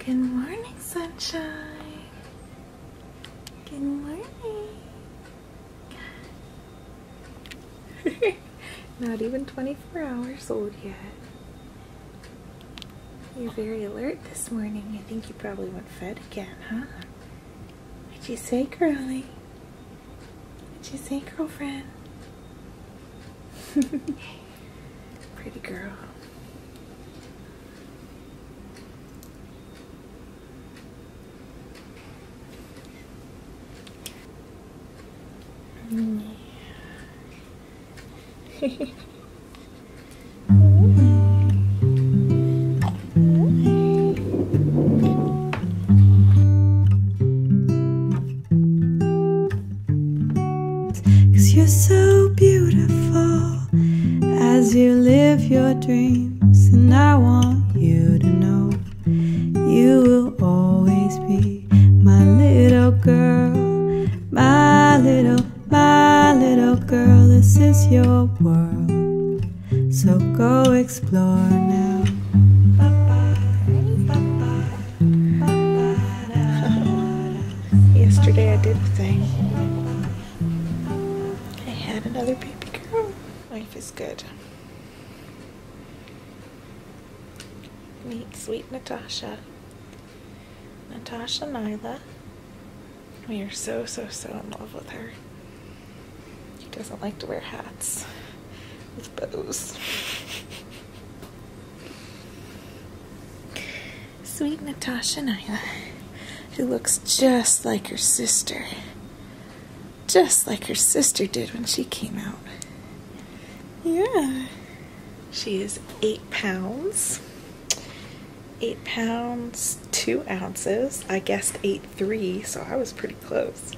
Good morning, sunshine. Good morning. Not even 24 hours old yet. You're very alert this morning. I think you probably went fed again, huh? What'd you say, girlie? What'd you say, girlfriend? Pretty girl. Cause you're so beautiful as you live your dreams, and I want you to know you will always be my little girl, my little girl. This is your world, so go explore now. Yesterday I did a thing. I had another baby girl. Life is good. Meet sweet Natasha. Natasha Nyla. We are so in love with her. She doesn't like to wear hats with bows. Sweet Natasha Nyla, who looks just like her sister. Just like her sister did when she came out. Yeah. She is 8 pounds. 8 pounds, 2 ounces. I guessed 8'3", so I was pretty close.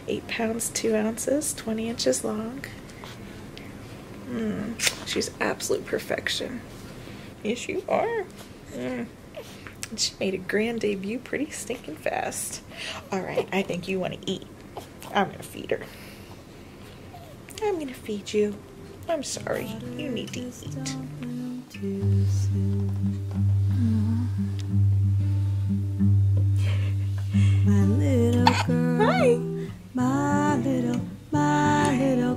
8 pounds, 2 ounces, 20 inches long. She's absolute perfection. Yes, you are. And she made a grand debut pretty stinking fast. Alright, I think you want to eat. I'm gonna feed her. I'm gonna feed you. I'm sorry. You need to eat. My little girl. Hi. My little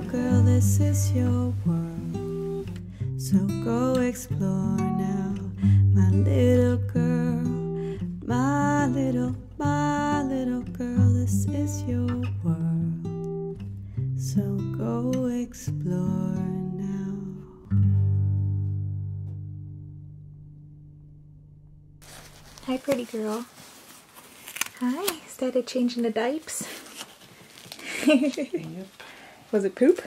girl, this is your world, so go explore now. My little girl, my little girl, this is your world, so go explore now. Hi, pretty girl. Hi. Started changing the diapers. Yep. Was it poop?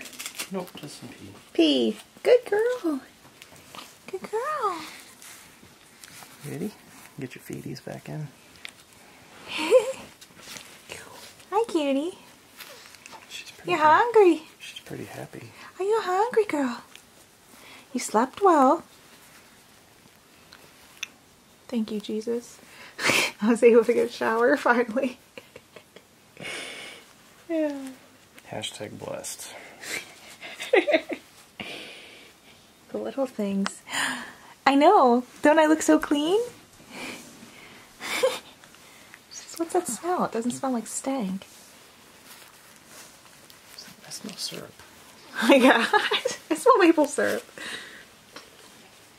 Nope, just some pee. Pee. Good girl. Good girl. Ready? Get your feeties back in. Hi, cutie. She's pretty You're hungry. She's pretty happy. Are you hungry, girl? You slept well. Thank you, Jesus. I was able to get a shower finally. Yeah. Hashtag blessed. The little things. I know. Don't I look so clean? What's that smell? It doesn't smell like stank. I smell syrup. Oh my god. I smell maple syrup.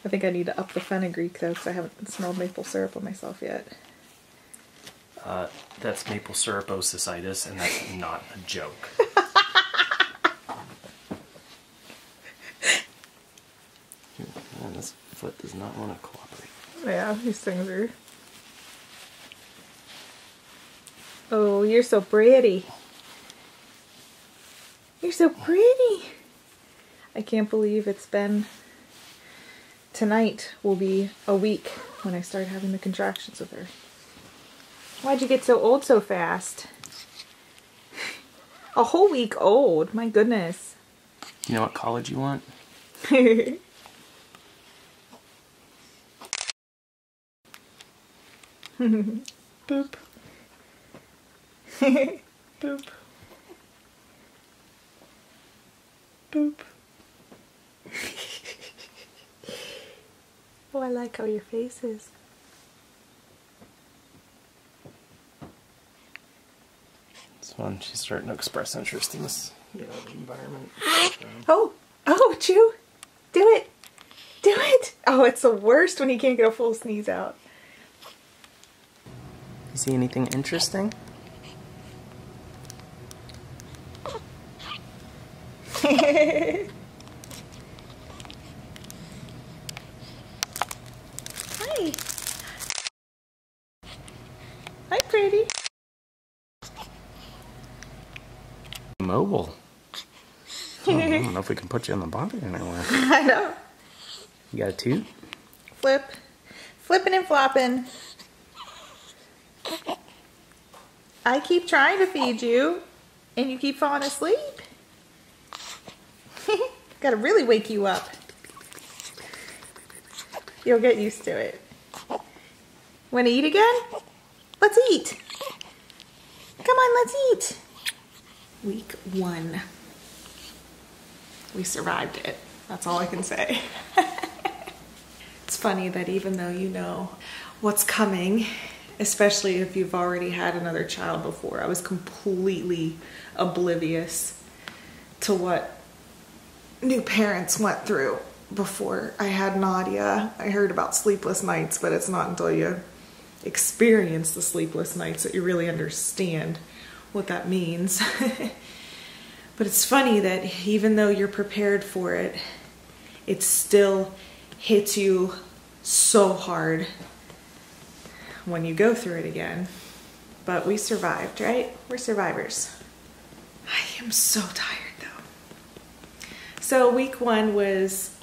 I think I need to up the fenugreek though, because I haven't smelled maple syrup on myself yet. That's maple syrup-ositis, and that's not a joke. Man, this foot does not want to cooperate. Yeah, these things are... Oh, you're so pretty. You're so pretty. I can't believe it's been... Tonight will be a week when I start having the contractions with her. Why'd you get so old so fast? A whole week old, my goodness. You know what college you want? Boop. Boop. Boop. Oh, I like how your face is. It's fun. She's starting to express interest in this, you know, the environment. Oh, Chew, do it. Do it. Oh, it's the worst when you can't get a full sneeze out. You see anything interesting? Hi. Hi, pretty. Mobile. Oh, I don't know if we can put you in the body anywhere. I know. You got a toot? Flipping and flopping. I keep trying to feed you, and you keep falling asleep. Gotta really wake you up. You'll get used to it. Wanna eat again? Let's eat. Come on, let's eat. Week 1. We survived it. That's all I can say. It's funny that even though you know what's coming, especially if you've already had another child before, I was completely oblivious to what new parents went through before I had Nadia. I heard about sleepless nights, but it's not until you experience the sleepless nights that you really understand what that means. But it's funny that even though you're prepared for it, it still hits you so hard when you go through it again. But we survived, right? We're survivors. I am so tired though. So week 1 was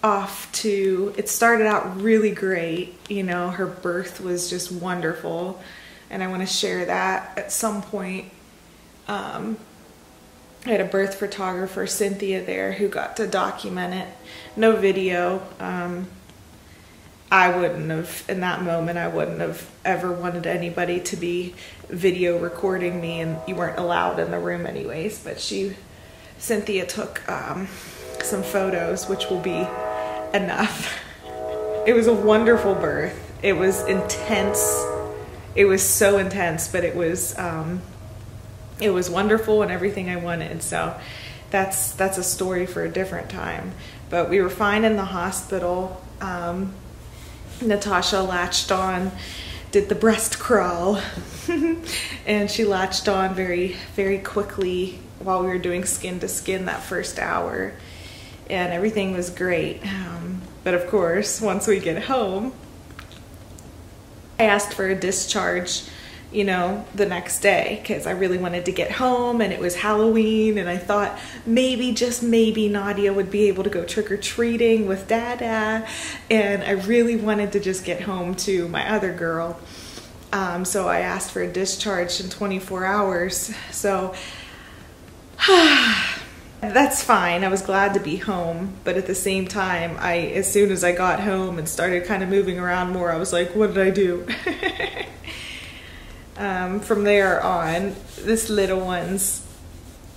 off to, it started out really great. You know, her birth was just wonderful. And I want to share that at some point. I had a birth photographer, Cynthia, there who got to document it. No video. I wouldn't have, in that moment, I wouldn't have ever wanted anybody to be video recording me, and you weren't allowed in the room anyways. But Cynthia took some photos, which will be enough. It was a wonderful birth. It was intense. It was so intense, but it was wonderful and everything I wanted. So that's a story for a different time. But we were fine in the hospital. Natasha latched on, did the breast crawl, and she latched on very, very quickly while we were doing skin to skin that first hour, and everything was great. But of course, once we get home, I asked for a discharge, you know, the next day, because I really wanted to get home, and it was Halloween, and I thought maybe, just maybe, Nadia would be able to go trick-or-treating with Dada, and I really wanted to just get home to my other girl. So I asked for a discharge in 24 hours. So that's fine. I was glad to be home, but at the same time, as soon as I got home and started kind of moving around more, I was like, what did I do? From there on, this little one's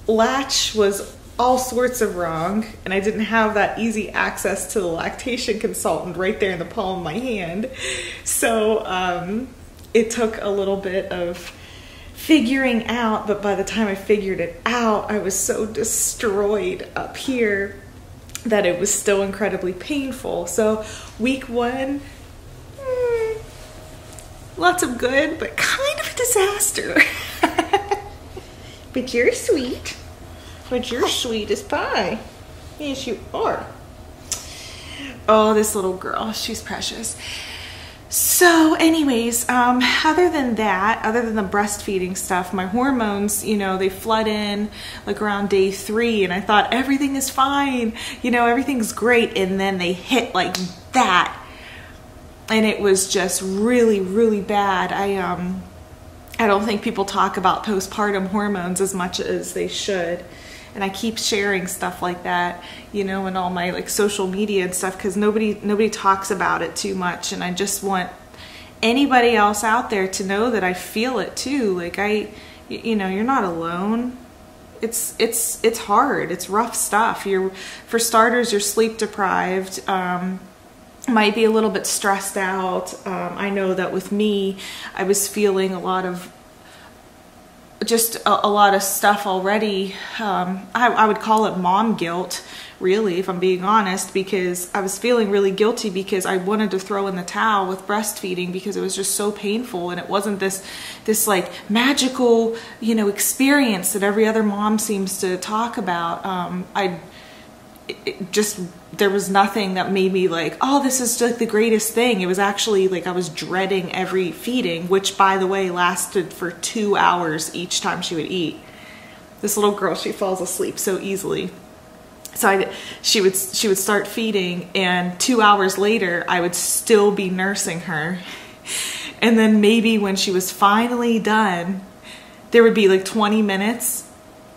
latch was all sorts of wrong, and I didn't have that easy access to the lactation consultant right there in the palm of my hand. So it took a little bit of figuring out, but by the time I figured it out, I was so destroyed up here that it was still incredibly painful. So week 1, lots of good, but kind of a disaster. But you're sweet. But you're sweet as pie. Yes, you are. Oh, this little girl, she's precious. So anyways, other than that, other than the breastfeeding stuff, my hormones, you know, they flood in like around day 3, and I thought everything is fine, you know, everything's great, and then they hit like that. And it was just really, really bad. I don't think people talk about postpartum hormones as much as they should. And I keep sharing stuff like that, you know, in all my like social media and stuff, because nobody talks about it too much. And I just want anybody else out there to know that I feel it too. Like you know, you're not alone. It's hard. It's rough stuff. For starters, you're sleep deprived. Might be a little bit stressed out. I know that with me, I was feeling a lot of just a lot of stuff already. I would call it mom guilt, really, if I'm being honest, because I was feeling really guilty because I wanted to throw in the towel with breastfeeding because it was just so painful, and it wasn't this like magical, you know, experience that every other mom seems to talk about. There was nothing that made me like, oh, this is like the greatest thing. It was actually like I was dreading every feeding, which, by the way, lasted for 2 hours each time she would eat. This little girl, she falls asleep so easily. So she would start feeding, and 2 hours later, I would still be nursing her. And then maybe when she was finally done, there would be like 20 minutes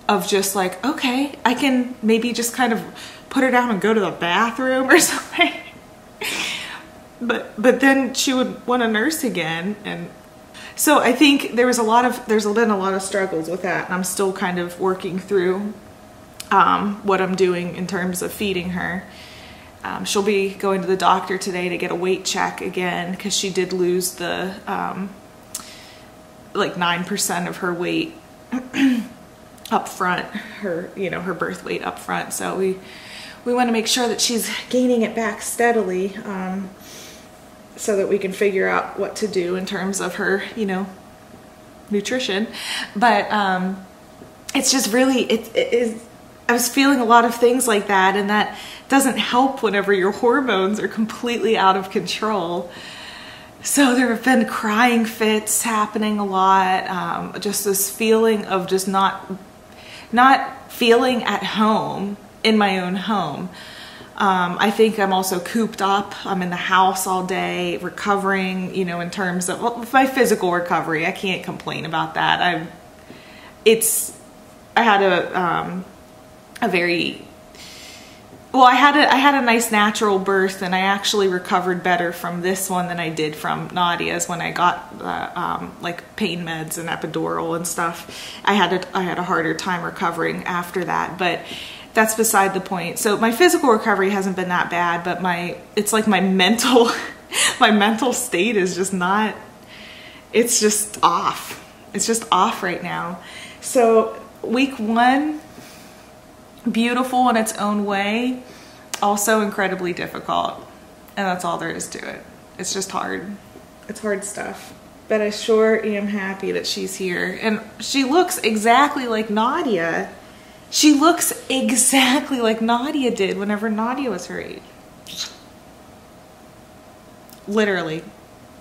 of just like, okay, I can maybe just kind of put her down and go to the bathroom or something. But then she would want to nurse again. And so I think there's been a lot of struggles with that, and I'm still kind of working through what I'm doing in terms of feeding her. She'll be going to the doctor today to get a weight check again, because she did lose the like 9% of her weight up front, her birth weight up front. So we want to make sure that she's gaining it back steadily, so that we can figure out what to do in terms of her, you know, nutrition. But it's just really, I was feeling a lot of things like that, and that doesn't help whenever your hormones are completely out of control. So there have been crying fits happening a lot, just this feeling of just not feeling at home in my own home. I think I'm also cooped up. I'm in the house all day recovering, you know, in terms of my physical recovery. I can't complain about that. I had a nice natural birth, and I actually recovered better from this one than I did from Nadia's when I got like pain meds and epidural and stuff. I had a harder time recovering after that, but that's beside the point. So my physical recovery hasn't been that bad, but it's like my mental state is just not, it's just off. It's just off right now. So week 1, beautiful in its own way, also incredibly difficult. And that's all there is to it. It's just hard. It's hard stuff. But I sure am happy that she's here. And she looks exactly like Nadia. She looks exactly like Nadia did whenever Nadia was her age. Literally.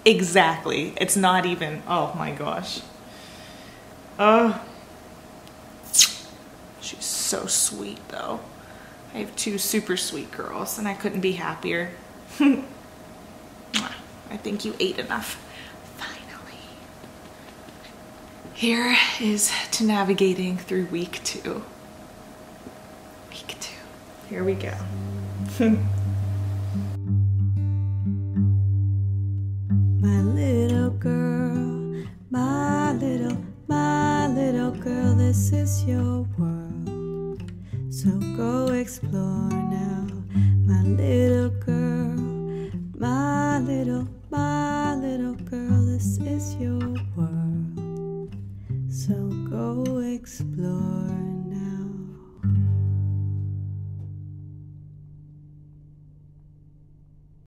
Exactly. It's not even, oh my gosh. Oh. She's so sweet though. I have 2 super sweet girls, and I couldn't be happier. I think you ate enough. Finally. Here is to navigating through week 2. Week 2. Here we go. My little girl, my little girl, this is your world. So go explore now, my little girl, my little girl, this is your world. So go explore.